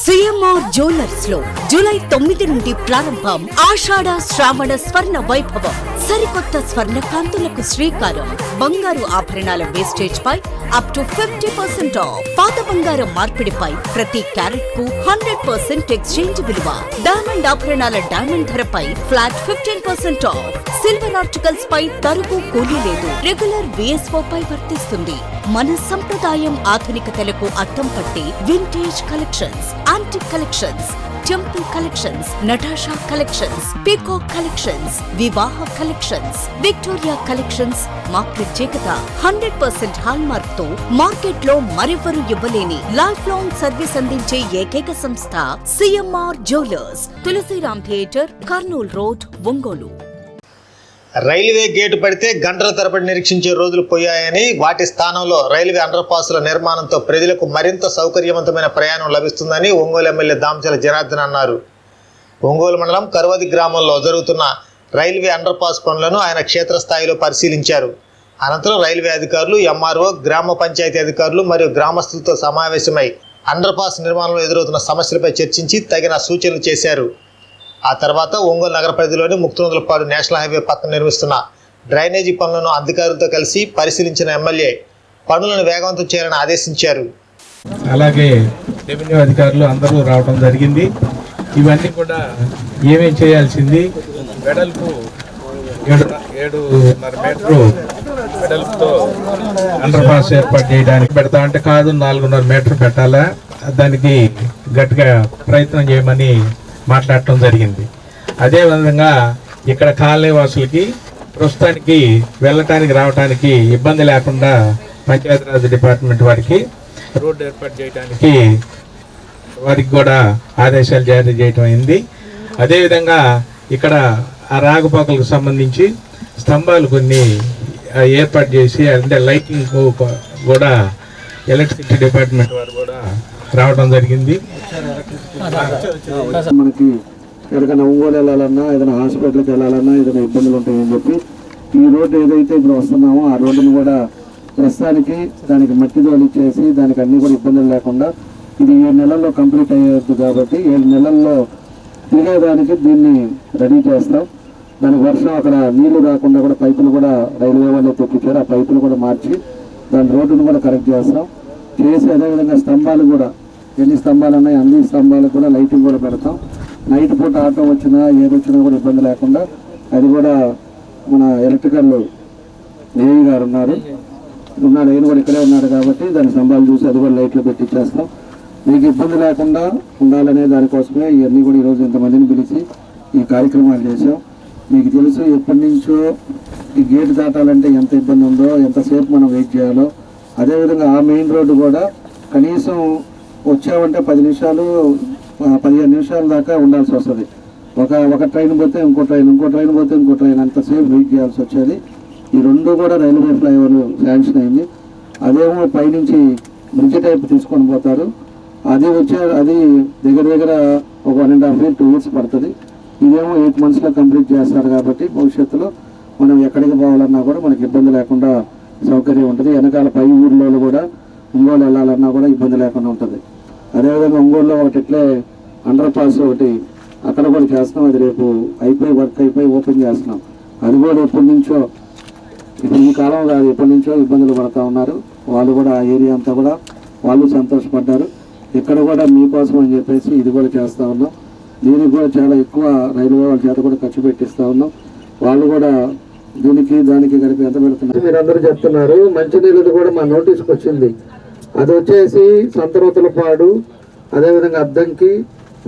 CMR jewellers లో July 9 నుండి ప్రారంభం ఆషాఢ శ్రావణ స్వర్ణ వైభవం. సరికొత్త స్వర్ణ కాంతులకు శ్రీకారం. బంగారు ఆభరణాల వేస్టేజ్ పై అప్ టు 50% ఆఫ్. పాత బంగారం మార్పిడిపై ప్రతి క్యారెట్ కు 100% ఎక్స్చేంజ్ విలువ. డైమండ్ ఆభరణాల డైమండ్ ధరపై ఫ్లాట్ 15% ఆఫ్. సిల్వర్ ఆర్టికల్స్ పై తరుగు కూలీ లేదు. రెగ్యులర్ విఎస్ఓ పై వర్తిస్తుంది. మన సంప్రదాయం ఆధునికతలకు అద్దం పట్టి vintage collections, antique collections, temple collections, Natasha collections, peacock collections, వివాహ కలెక్షన్స్, విక్టోరియా కలెక్షన్స్ మా ప్రత్యేకత. 100% హాల్ మార్క్ తో మార్కెట్ లో మరెవరూ ఇవ్వలేని లైఫ్ లాంగ్ సర్వీస్ అందించే ఏకైక సంస్థ CMR jewellers. Tulsiram theatre, Kurnool road, Ongole. Railway gate పడితే గంటల తరబడి నిరీక్షించే రోజులు పోయాయని, వాటి స్థానంలో రైల్వే అండర్ పాసుల నిర్మాణంతో ప్రజలకు మరింత సౌకర్యవంతమైన ప్రయాణం లభిస్తుందని ఒంగోలు ఎమ్మెల్యే దామచల జనార్దన్ అన్నారు. ఒంగోలు మండలం కరువది గ్రామంలో జరుగుతున్న రైల్వే అండర్ పాస్ పనులను ఆయన క్షేత్రస్థాయిలో పరిశీలించారు. అనంతరం రైల్వే అధికారులు, ఎంఆర్ఓ, గ్రామ పంచాయతీ అధికారులు మరియు గ్రామస్తులతో సమావేశమై అండర్ పాస్ నిర్మాణంలో ఎదురవుతున్న సమస్యలపై చర్చించి తగిన సూచనలు చేశారు. ఆ తర్వాత ఒంగోలు నగర పరిధిలోని ముక్తునందులపాడు నేషనల్ హైవే పక్కన నిర్మిస్తున్న డ్రైనేజీ పనులను అధికారులతో కలిసి పరిశీలించిన ఎమ్మెల్యే పనులను వేగవంతం చేయాలని ఆదేశించారు. అలాగే రెవెన్యూ అధికారులు అందరూ రావడం జరిగింది. ఇవన్నీ కూడా ఏమేం చేయాల్సింది, వెడల్పు 7.5 మీటరు వెడల్పుతో అండర్ పాస్ ఏర్పాటు చేయడానికి పెడతా అంటే కాదు, 4.5 మీటర్ పెట్టాలా, దానికి గట్టిగా ప్రయత్నం చేయమని మాట్లాడటం జరిగింది. అదేవిధంగా ఇక్కడ కాలనీ వాసులకి ప్రస్తుతానికి వెళ్ళటానికి రావడానికి ఇబ్బంది లేకుండా పంచాయతీరాజ్ డిపార్ట్మెంట్ వారికి రోడ్డు ఏర్పాటు చేయడానికి వారికి కూడా ఆదేశాలు జారీ చేయటం అయింది. అదేవిధంగా ఇక్కడ ఆ రాకపోకలకు సంబంధించి స్తంభాలు కొన్ని ఏర్పాటు చేసి, అంటే లైటింగ్ కూడా ఎలక్ట్రిసిటీ డిపార్ట్మెంట్ వారు కూడా రావడం జరిగింది. మనకి ఎక్కడికైనా ఒంగోలు వెళ్ళాలన్నా, ఏదైనా హాస్పిటల్కి వెళ్ళాలన్నా ఏదైనా ఇబ్బందులు ఉంటాయని చెప్పి ఈ రోడ్డు ఏదైతే ఇప్పుడు వస్తున్నామో ఆ రోడ్డును కూడా ప్రస్తుతానికి దానికి మట్టి తోలిచ్చేసి దానికి అన్ని కూడా ఇబ్బందులు లేకుండా ఇది 7 నెలల్లో కంప్లీట్ అయ్యేది కాబట్టి 7 నెలల్లో తిరిగేదానికి దీన్ని రెడీ చేస్తాం. దానికి వర్షం అక్కడ నీళ్లు రాకుండా కూడా పైపులు కూడా రైల్వే వాళ్ళే తెప్పించారు. ఆ పైపులు కూడా మార్చి దాని రోడ్డును కూడా కరెక్ట్ చేస్తాం చేసి, అదేవిధంగా స్తంభాలు కూడా ఎన్ని స్తంభాలు ఉన్నాయి అన్ని స్తంభాలకు కూడా లైటింగ్ కూడా పెడతాం. నైట్ పూట ఆటో వచ్చినా ఏది వచ్చినా కూడా ఇబ్బంది లేకుండా అది కూడా మన ఎలక్ట్రికల్ ఏఈ గారు ఉన్నాడు, ఆయన కూడా ఇక్కడే ఉన్నాడు కాబట్టి దాని స్తంభాలు చూసి అది కూడా లైట్లు పెట్టించేస్తాం. మీకు ఇబ్బంది లేకుండా ఉండాలనే దానికోసమే ఇవన్నీ కూడా ఈరోజు ఇంతమందిని పిలిచి ఈ కార్యక్రమాలు చేసాం. మీకు తెలుసు ఎప్పటి నుంచో ఈ గేటు దాటాలంటే ఎంత ఇబ్బంది ఉందో, ఎంతసేపు మనం వెయిట్ చేయాలో. అదేవిధంగా ఆ మెయిన్ రోడ్డు కూడా కనీసం వచ్చామంటే 10 నిమిషాలు 15 నిమిషాల దాకా ఉండాల్సి వస్తుంది. ఒక ట్రైన్ పోతే ఇంకో ట్రైన్ పోతే ఇంకో ట్రైన్, అంతసేపు వెయిట్ చేయాల్సి వచ్చేది. ఈ రెండు కూడా రైల్వే ఫ్లైఓవర్ శాంక్షన్ అయింది. అదేమో పైనుంచి బ్రిడ్జ్ టైప్ తీసుకొని పోతారు. అది దగ్గర ఒక 1.5 years 2 years పడుతుంది. ఇదేమో 8 monthsలో కంప్లీట్ చేస్తారు కాబట్టి భవిష్యత్తులో మనం ఎక్కడికి పోవాలన్నా కూడా మనకి ఇబ్బంది లేకుండా సౌకర్యం ఉంటుంది. వెనకాల పై ఊర్లో కూడా ఒంగోలు వెళ్ళాలన్నా కూడా ఇబ్బంది లేకుండా ఉంటుంది. అదేవిధంగా ఒంగోలులో ఇట్లే అండర్ పాస్ ఒకటి అక్కడ కూడా చేస్తున్నాం. అది రేపు వర్క్ అయిపోయి ఓపెన్ చేస్తున్నాం. అది కూడా ఎప్పటి నుంచో, ఇప్పుడు ఈ కాలం కాదు, ఎప్పటి నుంచో ఇబ్బందులు పడుతూ ఉన్నారు వాళ్ళు కూడా. ఆ ఏరియా అంతా కూడా వాళ్ళు సంతోషపడ్డారు. ఇక్కడ కూడా మీకోసం అని చెప్పేసి ఇది కూడా చేస్తూ ఉన్నాం. దీనికి కూడా చాలా ఎక్కువ రైల్వే వాళ్ళ చేత కూడా ఖర్చు పెట్టిస్తూ ఉన్నాం. వాళ్ళు కూడా దానికి కలిపి ఎంత పెడుతున్నారు మీరందరూ చెప్తున్నారు. మంచినీళ్ళది కూడా మా నోటీస్కి వచ్చింది. అది వచ్చేసి సంతనూతలపాడు, అదేవిధంగా అద్దంకి,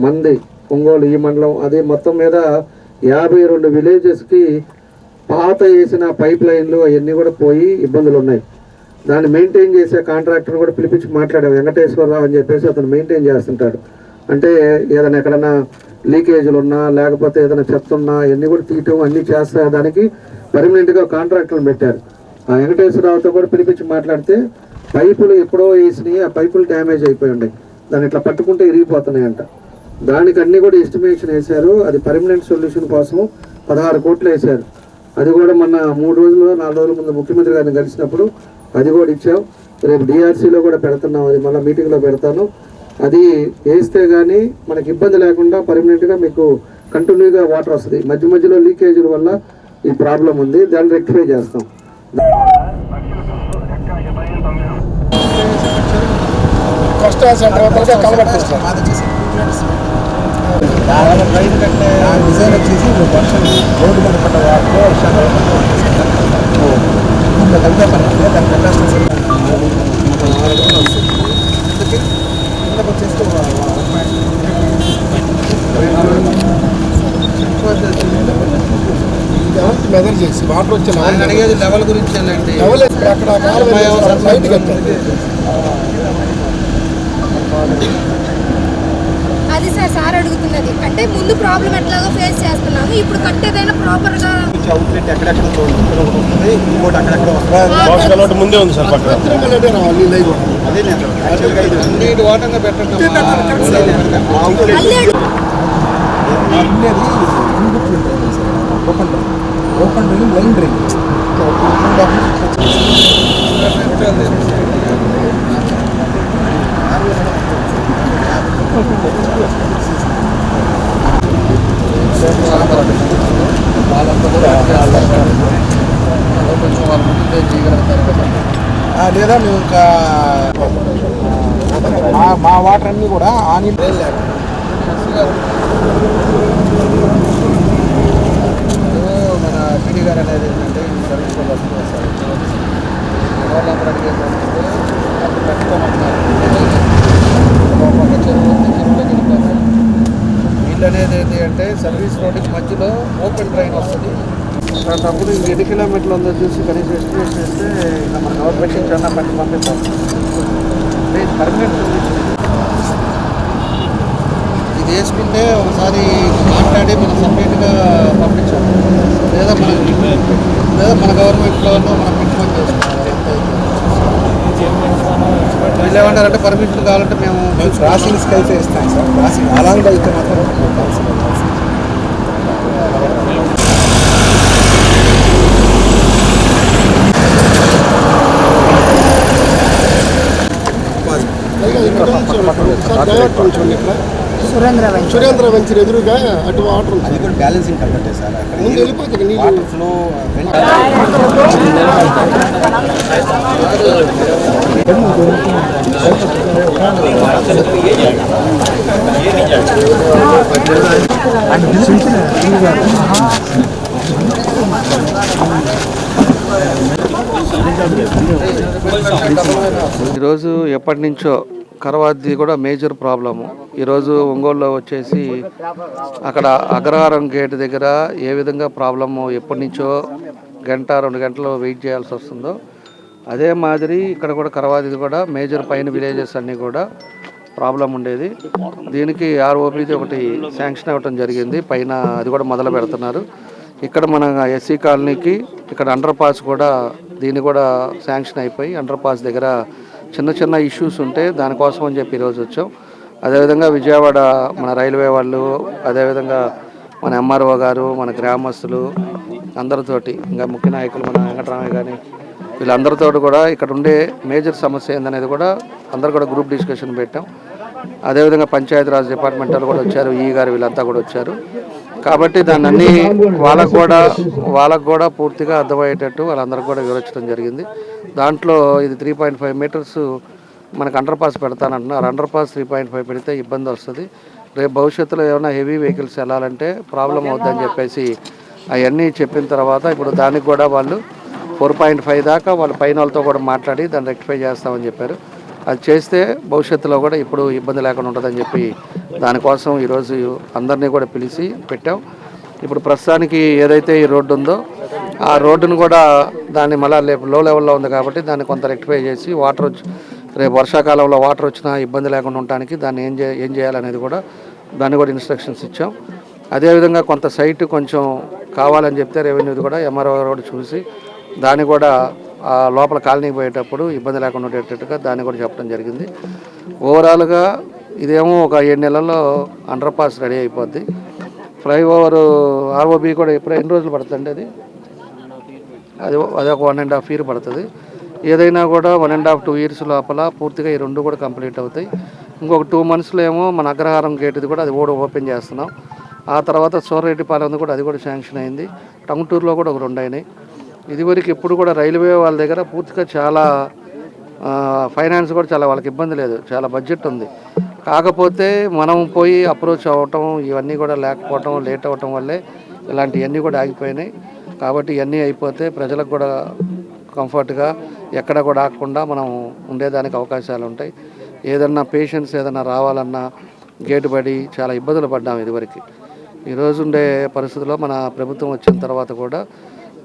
మంది, ఒంగోలు ఈ మండలం, అది మొత్తం మీద 52 విలేజెస్కి పాత వేసిన పైప్ లైన్లు అవన్నీ కూడా పోయి ఇబ్బందులు ఉన్నాయి. దాన్ని మెయింటైన్ చేసే కాంట్రాక్టర్ని కూడా పిలిపించి మాట్లాడాం. వెంకటేశ్వరరావు అని చెప్పేసి అతను మెయింటైన్ చేస్తుంటాడు. అంటే ఏదైనా ఎక్కడన్నా లీకేజీలు ఉన్నా లేకపోతే ఏదైనా చెత్త ఉన్నా అవన్నీ కూడా తీయటం అన్నీ చేస్తా దానికి పర్మనెంట్గా కాంట్రాక్టర్లు పెట్టారు. ఆ వెంకటేశ్వరరావుతో కూడా పిలిపించి మాట్లాడితే పైపులు ఎప్పుడో వేసినాయి, ఆ పైపులు డ్యామేజ్ అయిపోయి ఉన్నాయి, దాన్ని ఇట్లా పట్టుకుంటే ఇరిగిపోతున్నాయంట. దానికి అన్నీ కూడా ఎస్టిమేషన్ వేశారు. అది పర్మనెంట్ సొల్యూషన్ కోసం 16 కోట్లు వేశారు. అది కూడా మొన్న 3 రోజులు 4 రోజుల ముందు ముఖ్యమంత్రి గారిని కలిసినప్పుడు అది కూడా ఇచ్చాం. రేపు డిఆర్సీలో కూడా పెడుతున్నాం. అది మళ్ళీ మీటింగ్లో పెడతాను. అది వేస్తే కానీ మనకి ఇబ్బంది లేకుండా పర్మనెంట్గా మీకు కంటిన్యూగా వాటర్ వస్తుంది. మధ్య మధ్యలో లీకేజీల వల్ల ఈ ప్రాబ్లం ఉంది, దాన్ని రెక్టిఫై చేస్తాం. డిజైన్ వచ్చేసి వర్షం రోడ్డు మీద పడ్డ వాటిలో మెజర్ చేసి వాటర్ వచ్చే అడిగేది లెవెల్ గురించి లెవెల్ అక్కడ బయటకు అది సార్ అడుగుతున్నది అంటే ముందు ప్రాబ్లం ఎట్లాగో ఫేస్ చేస్తున్నాము, ఇప్పుడు కట్టేదైనా ప్రాపర్ గా అవుట్లెట్ ఎక్కడెక్కడ వస్తుంది, ఇంకోటి అక్కడెక్కడ ముందే ఉంది సార్ పక్కన అన్నిటి వాటంగా పెట్టండి. ఓపెన్ డ్రైన్ లైన్ డ్రైన్ లేదా మేము ఇంకా మా వాటర్ అన్నీ కూడా ఆ నీళ్ళు మన పీడీ గారు అనేది ఏంటంటే ఈ సర్వీస్ వాళ్ళు వస్తారు వాళ్ళందరూ అడిగేది ఏంటంటే అది పెట్టుకోమంటున్నారు. వీళ్ళు అనేది ఏంటి అంటే సర్వీస్ రోడ్డుకి మధ్యలో ఓపెన్ డ్రైన్ వస్తుంది. అలాంటప్పుడు ఇంక ఎన్ని కిలోమీటర్లు ఉందో చూసి కనీసం ఎస్టిమేట్ చేస్తే ఇంకా మన గవర్నమెంట్ నుంచి అన్నా పట్టి పంపిస్తాం. పర్మనెంట్ ఇది వేసుకుంటే ఒకసారి మాట్లాడి మనం సపరేట్గా పంపించాం, లేదా మన గవర్నమెంట్లో మనం పెట్టుకొని చేసుకోవాలి. వీళ్ళు ఏమంటారంటే పర్మిషన్ కావాలంటే మేము క్రాసింగ్స్కి అయితే ఇస్తాం సార్. క్రాసింగ్ అలాంగ్ అయితే మాత్రం సురేంద్ర వెంచర్ ఎదురుగా అటు వాటర్ ఉంది. అది కూడా బ్యాలెన్సింగ్ కరెక్టే సార్. ముందు వెళ్ళిపోతుంది వాటర్ ఫ్లో. ఈరోజు ఎప్పటి నుంచో కరవాది కూడా మేజర్ ప్రాబ్లము. ఈరోజు ఒంగోలులో వచ్చేసి అక్కడ అగ్రహారం గేట్ దగ్గర ఏ విధంగా ప్రాబ్లము ఎప్పటి నుంచో గంట 2 గంటలు వెయిట్ చేయాల్సి వస్తుందో అదే మాదిరి ఇక్కడ కూడా కరవాది కూడా మేజర్ పైన విలేజెస్ అన్నీ కూడా ప్రాబ్లం ఉండేది. దీనికి ఆర్ఓబీది ఒకటి శాంక్షన్ అవ్వటం జరిగింది, పైన అది కూడా మొదలు పెడుతున్నారు. ఇక్కడ మన ఎస్సీ కాలనీకి ఇక్కడ అండర్ పాస్ కూడా దీన్ని కూడా శాంక్షన్ అయిపోయి అండర్ పాస్ దగ్గర చిన్న చిన్న ఇష్యూస్ ఉంటే దానికోసం అని చెప్పి ఈరోజు వచ్చాం. అదేవిధంగా విజయవాడ మన రైల్వే వాళ్ళు, అదేవిధంగా మన ఎంఆర్ఓ గారు, మన గ్రామస్తులు అందరితోటి, ఇంకా ముఖ్య నాయకులు మన వెంకటరామయ్య కానీ వీళ్ళందరితో కూడా ఇక్కడ ఉండే మేజర్ సమస్య ఏందనేది కూడా అందరు కూడా గ్రూప్ డిస్కషన్ పెట్టాం. అదేవిధంగా పంచాయతీరాజ్ డిపార్ట్మెంట్ వాళ్ళు కూడా వచ్చారు, ఈ గారు వీళ్ళంతా కూడా వచ్చారు. కాబట్టి దాన్ని అన్నీ వాళ్ళకు కూడా పూర్తిగా అర్థమయ్యేటట్టు వాళ్ళందరికీ కూడా వివరించడం జరిగింది. దాంట్లో ఇది 3.5 మీటర్స్ మనకు అండర్ పాస్ పెడతానంటున్నారు. అండర్ పాస్ 3.5 పెడితే ఇబ్బంది వస్తుంది. రేపు భవిష్యత్తులో ఏమైనా హెవీ వెహికల్స్ వెళ్ళాలంటే ప్రాబ్లం అవుద్దని చెప్పేసి అవన్నీ చెప్పిన తర్వాత ఇప్పుడు దానికి కూడా వాళ్ళు 4.5 దాకా వాళ్ళ పైన వాళ్ళతో కూడా మాట్లాడి దాన్ని రెక్టిఫై చేస్తామని చెప్పారు. అది చేస్తే భవిష్యత్తులో కూడా ఇప్పుడు ఇబ్బంది లేకుండా ఉంటుందని చెప్పి దానికోసం ఈరోజు అందరినీ కూడా పిలిచి పెట్టాం. ఇప్పుడు ప్రస్తుతానికి ఏదైతే ఈ రోడ్డు ఉందో ఆ రోడ్డును కూడా దాన్ని మళ్ళీ లో లెవెల్లో ఉంది కాబట్టి దాన్ని కొంత రెక్టిఫై చేసి వాటర్ రేపు వర్షాకాలంలో వాటర్ వచ్చినా ఇబ్బంది లేకుండా ఉండటానికి దాన్ని ఏం చేయాలనేది కూడా దాన్ని కూడా ఇన్స్ట్రక్షన్స్ ఇచ్చాం. అదేవిధంగా కొంత సైట్ కొంచెం కావాలని చెప్తే రెవెన్యూది కూడా ఎంఆర్ఓ కూడా చూసి దాన్ని కూడా లోపల కాలనీకి పోయేటప్పుడు ఇబ్బంది లేకుండా ఉండేటట్టుగా దాన్ని కూడా చెప్పడం జరిగింది. ఓవరాల్గా ఇదేమో ఒక 7 నెలల్లో అండర్ పాస్ రెడీ అయిపోద్ది. ఫ్లైఓవర్ ఆర్ఓబి కూడా ఎన్ని రోజులు పడుతుంది అది ఒక 1.5 year పడుతుంది. ఏదైనా కూడా 1.5 to 2 years లోపల పూర్తిగా ఈ 2 కూడా కంప్లీట్ అవుతాయి. ఇంకొక 2 monthsలో ఏమో మన అగ్రహారం గేటుది కూడా అది కూడా ఓపెన్ చేస్తున్నాం. ఆ తర్వాత సోరరెడ్డిపాలెం కూడా అది కూడా శాంక్షన్ అయింది. టంగుటూరులో కూడా ఒక 2 అయినాయి. ఇదివరకు ఎప్పుడు కూడా రైల్వే వాళ్ళ దగ్గర పూర్తిగా చాలా ఫైనాన్స్ కూడా చాలా వాళ్ళకి ఇబ్బంది లేదు, చాలా బడ్జెట్ ఉంది. కాకపోతే మనం పోయి అప్రోచ్ అవ్వటం ఇవన్నీ కూడా లేకపోవటం, లేట్ అవ్వటం వల్లే ఇలాంటివన్నీ కూడా ఆగిపోయినాయి. కాబట్టి ఇవన్నీ అయిపోతే ప్రజలకు కూడా కంఫర్ట్గా ఎక్కడ కూడా ఆగకుండా మనం ఉండేదానికి అవకాశాలు ఉంటాయి. ఏదన్నా పేషెంట్స్ ఏదన్నా రావాలన్నా గేటు పడి చాలా ఇబ్బందులు పడ్డాం ఇదివరకు. ఈరోజు ఉండే పరిస్థితుల్లో మన ప్రభుత్వం వచ్చిన తర్వాత కూడా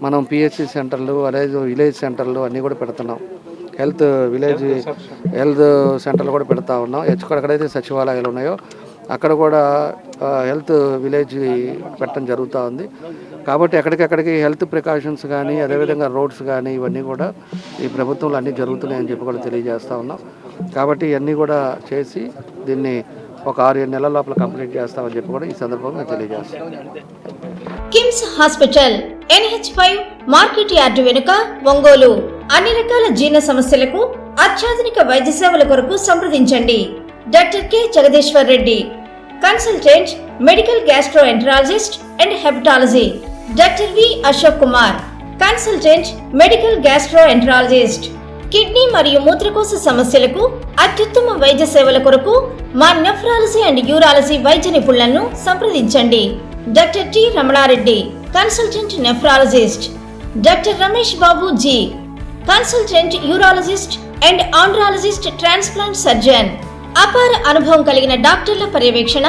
మనం పిహెచ్సి సెంటర్లు అలాగే విలేజ్ సెంటర్లు అన్నీ కూడా పెడుతున్నాం. హెల్త్ సెంటర్లు కూడా పెడతా ఉన్నాం. ఎక్కడెక్కడైతే సచివాలయాలు ఉన్నాయో అక్కడ కూడా హెల్త్ విలేజ్ పెట్టడం జరుగుతూ ఉంది. కాబట్టి ఎక్కడికెక్కడికి హెల్త్ ప్రికాషన్స్ కానీ అదేవిధంగా రోడ్స్ కానీ ఇవన్నీ కూడా ఈ ప్రభుత్వంలో అన్నీ జరుగుతున్నాయని చెప్పి కూడా తెలియజేస్తూ ఉన్నాం. కాబట్టి ఇవన్నీ కూడా చేసి దీన్ని ఒక 6-7 నెలల లోపల కంప్లీట్ చేస్తామని చెప్పి కూడా ఈ సందర్భంగా తెలియజేస్తాం. KIMS hospital NH5 market yard వెనుక ఒంగోలు. అన్ని రకాల జీర్ణ సమస్యలకు అత్యాధునిక వైద్య సేవల కొరకు సంప్రదించండి. Doctor K Jagadishwar Reddy, consultant medical gastroenterologist and hepatology. Doctor V Ashok Kumar, consultant medical gastroenterologist. Kidney మరియు మూత్రకోశ సమస్యలకు అత్యుత్తమ వైద్య సేవల కొరకు మా నెఫ్రాలజీ అండ్ యూరాలజీ వైద్య నిపుణులను సంప్రదించండి. Doctor T Ramana Reddy, consultant nephrologist. Doctor Ramesh Babu G, consultant urologist and andrologist transplant surgeon. అపార అనుభవం కలిగిన డాక్టర్ల పర్యవేక్షణ,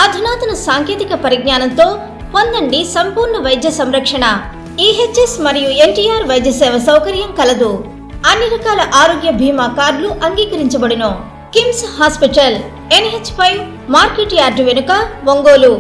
అధునాతన సాంకేతిక పరిజ్ఞానంతో పొందండి సంపూర్ణ వైద్య సంరక్షణ. EHS మరియు NTR వైద్య సేవ సౌకర్యం కలదు. అన్ని రకాల ఆరోగ్య బీమా కార్డులు అంగీకరించబడును. KIMS hospital NH5 market yard వెనుక ఒంగోలు.